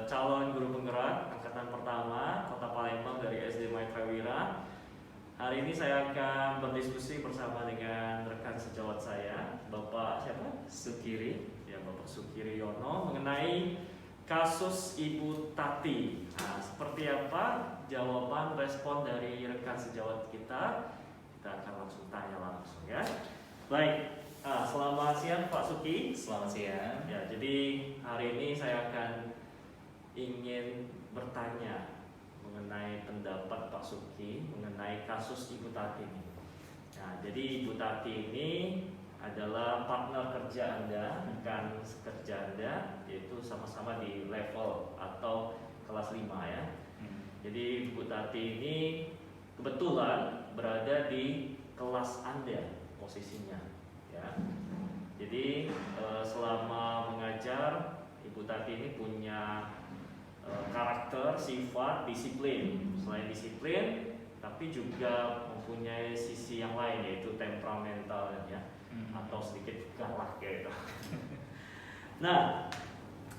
calon guru penggerak angkatan pertama Kota Palembang dari SD Maitra Wira. Hari ini saya akan berdiskusi bersama dengan rekan sejawat saya, Bapak siapa? Sukiri, ya Bapak Sukiri Yono, mengenai kasus Ibu Tati. Nah, seperti apa jawaban respon dari rekan sejawat kita? Kita akan langsung tanya langsung ya. Baik. Selamat siang Pak Suki. Selamat siang. Ya, jadi hari ini saya akan ingin bertanya mengenai pendapat Pak Suki mengenai kasus Ibu Tati ini. Nah, jadi Ibu Tati ini adalah partner kerja Anda, rekan kerja Anda, yaitu sama-sama di level atau kelas 5 ya. Jadi Ibu Tati ini kebetulan berada di kelas Anda posisinya. Ya. Jadi selama mengajar Ibu Tati ini punya karakter, sifat, disiplin. Selain disiplin, tapi juga mempunyai sisi yang lain yaitu temperamental ya, atau sedikit galak gitu. Nah,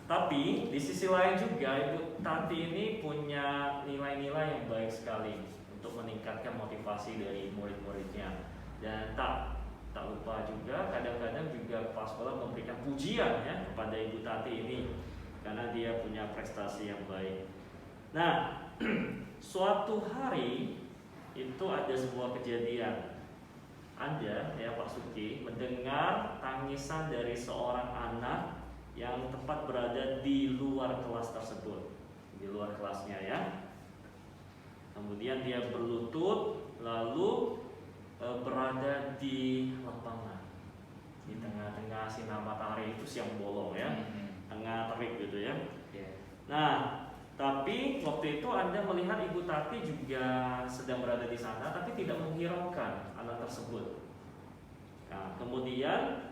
tapi di sisi lain juga Ibu Tati ini punya nilai-nilai yang baik sekali untuk meningkatkan motivasi dari murid-muridnya. Dan tak lupa juga kadang-kadang juga kepala sekolah memberikan pujian ya kepada Ibu Tati ini karena dia punya prestasi yang baik. Nah, suatu hari itu ada sebuah kejadian. Anda ya Pak Suki mendengar tangisan dari seorang anak yang tepat berada di luar kelas tersebut, di luar kelasnya ya. Kemudian dia berlutut lalu berada di lapangan di tengah-tengah sinar matahari itu siang bolong ya, tengah terik gitu ya. Nah, tapi waktu itu Anda melihat Ibu Tati juga sedang berada di sana, tapi tidak menghiraukan anak tersebut. Nah, kemudian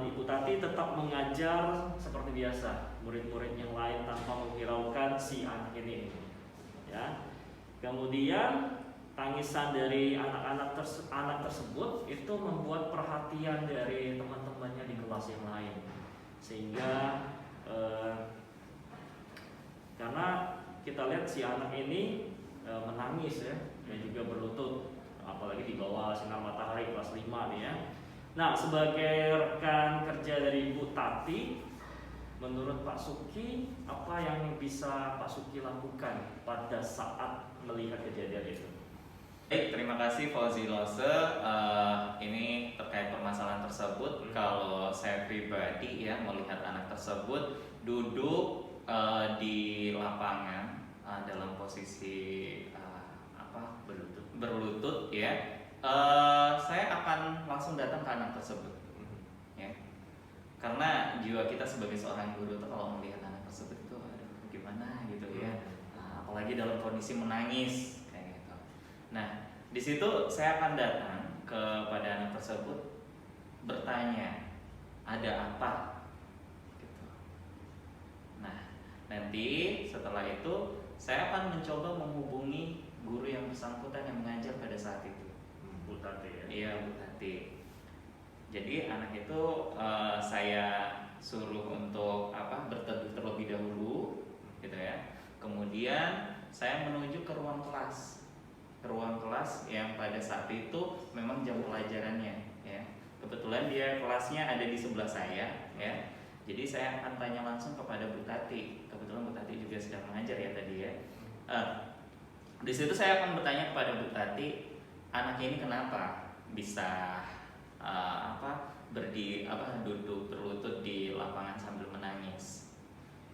Ibu Tati tetap mengajar seperti biasa murid-murid yang lain tanpa menghiraukan si anak ini, ya. Kemudian tangisan dari anak tersebut itu membuat perhatian dari teman-temannya di kelas yang lain, sehingga karena kita lihat si anak ini menangis ya, dan juga berlutut, apalagi di bawah sinar matahari kelas 5 nih ya. Nah, sebagai rekan kerja dari Ibu Tati, menurut Pak Suki, apa yang bisa Pak Suki lakukan pada saat melihat kejadian itu? Baik, terima kasih Fauzi Lose. Ini terkait permasalahan tersebut. Kalau saya pribadi ya melihat anak tersebut duduk di lapangan dalam posisi berlutut ya, saya akan langsung datang ke anak tersebut ya. Karena jiwa kita sebagai seorang guru tuh kalau melihat anak tersebut itu aduh gimana gitu ya, apalagi dalam kondisi menangis kayak gitu. Nah, di situ saya akan datang kepada anak tersebut bertanya, ada apa? Gitu. Nah, nanti setelah itu saya akan mencoba menghubungi guru yang bersangkutan yang mengajar pada saat itu. Bu Tati ya? Iya, Bu Tati. Jadi anak itu saya suruh untuk berteduh terlebih dahulu, gitu ya. Kemudian saya menuju ke ruang kelas yang pada saat itu memang jam pelajarannya ya. Kebetulan dia kelasnya ada di sebelah saya ya. Jadi saya akan tanya langsung kepada Bu Tati. Kebetulan Bu Tati juga sedang mengajar ya tadi ya. Di situ saya akan bertanya kepada Bu Tati, anak ini kenapa bisa duduk berlutut di lapangan sambil menangis.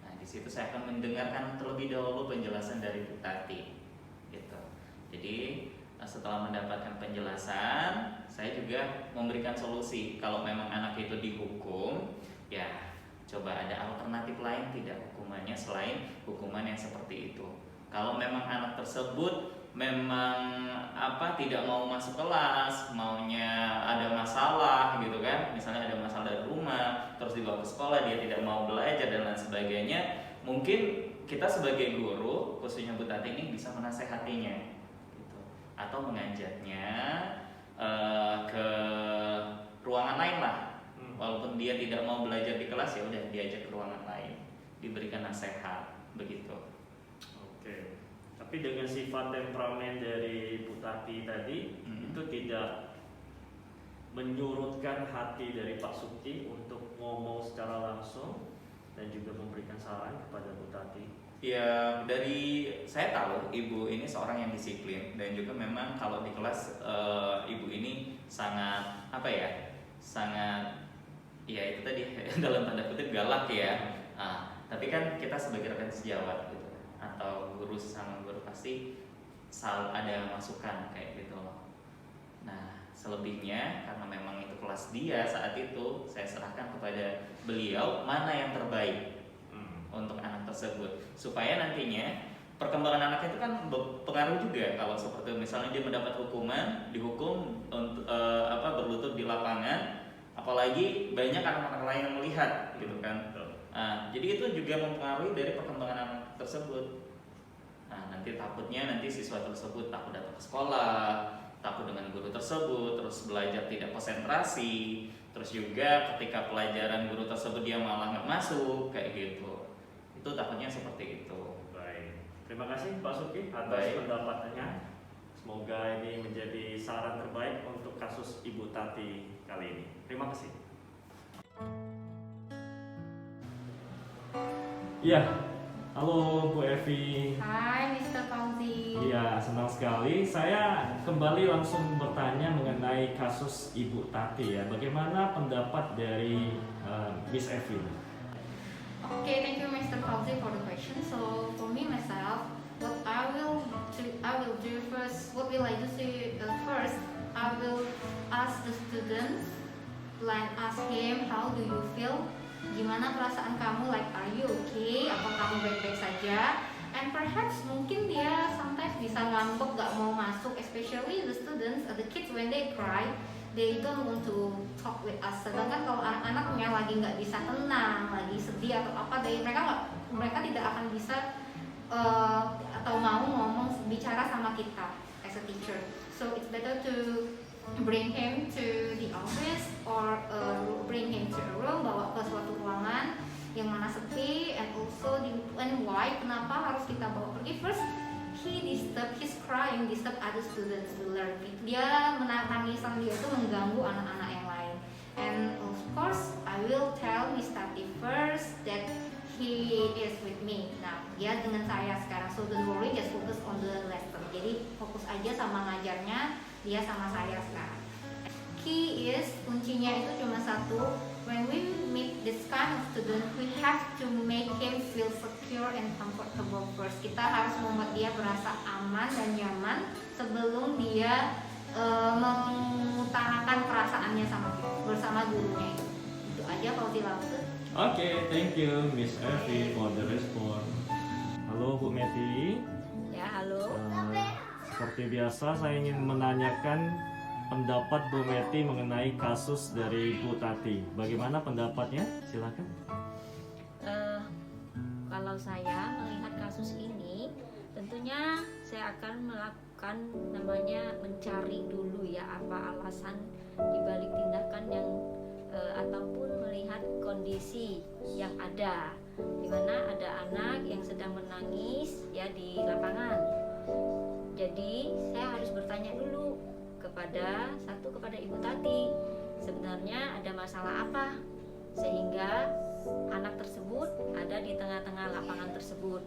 Nah, di situ saya akan mendengarkan terlebih dahulu penjelasan dari Bu Tati. Gitu. Jadi setelah mendapatkan penjelasan, saya juga memberikan solusi. Kalau memang anak itu dihukum, ya coba ada alternatif lain tidak hukumannya selain hukuman yang seperti itu. Kalau memang anak tersebut memang tidak mau masuk kelas, maunya ada masalah gitu kan, misalnya ada masalah dari rumah, terus dibawa ke sekolah, dia tidak mau belajar dan lain sebagainya, mungkin kita sebagai guru, khususnya Bu Tati ini bisa menasehatinya gitu. Atau mengajaknya ke ruangan lain lah. Walaupun dia tidak mau belajar di kelas, ya udah diajak ke ruangan lain. diberikan nasihat begitu. Oke. Tapi dengan sifat temperamen dari Bu Tati tadi itu tidak menyurutkan hati dari Pak Suki untuk ngomong secara langsung dan juga memberikan saran kepada Bu Tati. Ya, dari saya tahu ibu ini seorang yang disiplin dan juga memang kalau di kelas ibu ini sangat sangat ya itu tadi dalam tanda kutip galak ya. Tapi kan kita sebagai rekan sejawat gitu atau guru sama guru pasti selalu ada masukan kayak gitu loh. Nah, selebihnya karena memang itu kelas dia saat itu, saya serahkan kepada beliau mana yang terbaik untuk anak tersebut supaya nantinya perkembangan anak itu kan berpengaruh juga. Kalau seperti misalnya dia mendapat hukuman, dihukum untuk berlutut di lapangan, apalagi banyak anak-anak lain yang melihat gitu kan. Jadi itu juga mempengaruhi dari perkembangan anak tersebut. Nanti takutnya siswa tersebut takut datang ke sekolah, takut dengan guru tersebut, terus belajar tidak konsentrasi, terus juga ketika pelajaran guru tersebut dia malah nggak masuk kayak gitu. Itu takutnya seperti itu. Baik, terima kasih Pak Suki atas pendapatnya. Semoga ini menjadi saran terbaik untuk kasus Ibu Tati kali ini. Terima kasih. Iya, halo Bu Evi. Hai Mr. Fauzi. Iya, senang sekali. Saya kembali langsung bertanya mengenai kasus Ibu Tati ya. Bagaimana pendapat dari Miss Evi? Okay, thank you Mr. Fauzi for the question. So for me myself, what I will do first, what will I do first? I will ask the student, like ask him, how do you feel? Gimana perasaan kamu? Like, are you okay? Apa kamu baik-baik saja? And perhaps mungkin dia sometimes bisa ngambek, gak mau masuk, especially the students, the kids when they cry, they don't want to talk with us. Sedangkan kalau anak-anaknya lagi nggak bisa tenang, lagi sedih atau apa, mereka tidak akan bisa atau mau ngomong bicara sama kita as a teacher. So it's better to bring him to the office or bring him to a room, bawa ke suatu ruangan yang mana sepi, and also and why, kenapa harus kita bawa pergi? First, his crying disturb other students to learn. Dia tangisan dia itu mengganggu anak-anak yang lain. And of course, I will tell Miss Tati first that he is with me. Nah, dia dengan saya sekarang. So don't worry, just focus on the lesson. Jadi fokus aja sama ngajarnya, dia sama saya sekarang. Key is, kuncinya itu cuma satu. When we meet this kind of student, we have to make him feel secure and comfortable first. Kita harus membuat dia merasa aman dan nyaman sebelum dia mengutarakan perasaannya bersama gurunya itu. Itu aja kalau dilakukan. Oke, thank you Miss Evi for the response. Halo Bu Meti. Ya, halo. Seperti biasa saya ingin menanyakan pendapat Bu Meti mengenai kasus dari Bu Tati. Bagaimana pendapatnya? Silakan. Kalau saya melihat kasus ini, tentunya saya akan melakukan namanya mencari dulu ya apa alasan dibalik tindakan yang ataupun melihat kondisi yang ada, di mana ada anak yang sedang menangis ya di lapangan. Jadi saya harus bertanya dulu kepada Ibu Tati, sebenarnya ada masalah apa sehingga anak tersebut ada di tengah-tengah lapangan tersebut.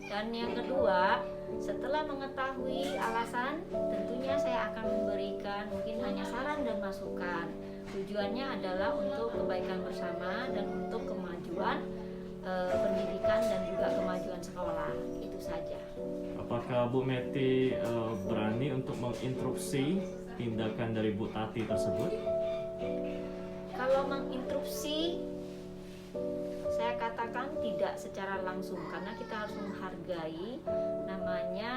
Dan yang kedua, setelah mengetahui alasan, tentunya saya akan memberikan mungkin hanya saran dan masukan. Tujuannya adalah untuk kebaikan bersama dan untuk kemajuan pendidikan dan juga kemajuan sekolah. Itu saja. Apakah Bu Meti berani untuk menginterupsi tindakan dari Bu Tati tersebut? Kalau menginterupsi, saya katakan tidak secara langsung karena kita harus menghargai namanya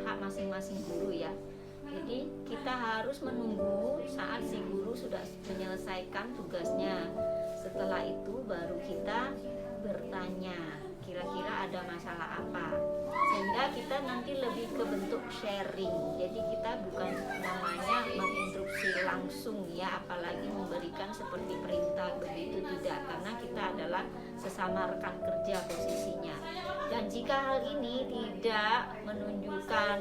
hak masing-masing guru ya. Jadi kita harus menunggu saat si guru sudah menyelesaikan tugasnya. Setelah itu baru kita bertanya kira-kira ada masalah apa, sehingga kita nanti lebih ke bentuk sharing. Jadi kita bukan namanya menginstruksi langsung ya, apalagi memberikan seperti perintah begitu, tidak, karena kita adalah sesama rekan kerja posisinya. Dan jika hal ini tidak menunjukkan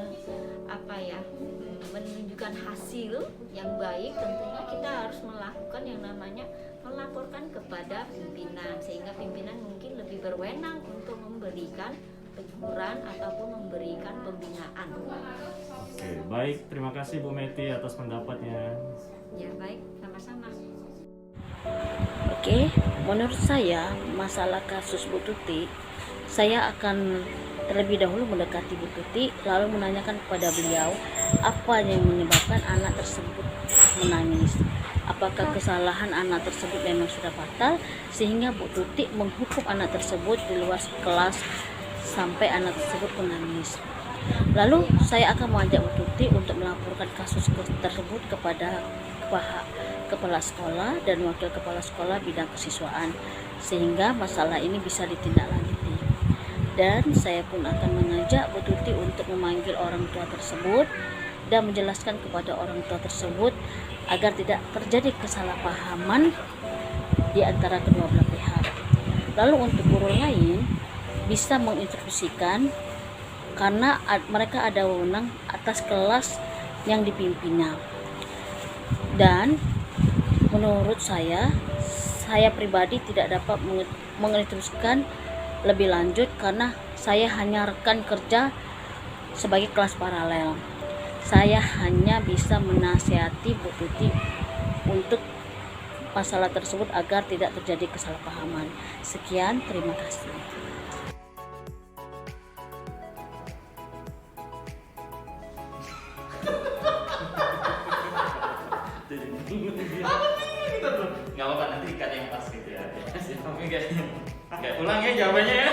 menunjukkan hasil yang baik, tentunya kita harus melakukan yang namanya melaporkan kepada pimpinan, sehingga pimpinan mungkin lebih berwenang untuk memberikan teguran ataupun memberikan pembinaan. Oke, baik. Terima kasih Bu Meti atas pendapatnya. Ya baik, sama-sama. Oke, menurut saya masalah kasus Bu Tuti, saya akan terlebih dahulu mendekati Bu Tuti lalu menanyakan kepada beliau apa yang menyebabkan anak tersebut menangis. Apakah kesalahan anak tersebut memang sudah fatal sehingga Bu Tuti menghukum anak tersebut di luar kelas sampai anak tersebut menangis. Lalu saya akan mengajak Bu Tuti untuk melaporkan kasus tersebut kepada kepala sekolah dan wakil kepala sekolah bidang kesiswaan sehingga masalah ini bisa ditindaklanjuti. Dan saya pun akan mengajak Bu Tuti untuk memanggil orang tua tersebut dan menjelaskan kepada orang tua tersebut agar tidak terjadi kesalahpahaman di antara kedua belah pihak. Lalu untuk guru lain bisa menginstruksikan karena mereka ada wewenang atas kelas yang dipimpinnya. Dan menurut saya pribadi tidak dapat menginstruksikan lebih lanjut karena saya hanya rekan kerja sebagai kelas paralel. Saya hanya bisa menasihati Bu Tuti untuk masalah tersebut agar tidak terjadi kesalahpahaman. Sekian, terima kasih. Nggak apa-apa, nanti ikat yang pas gitu ya. Oke, nggak ulang ya jawabannya ya.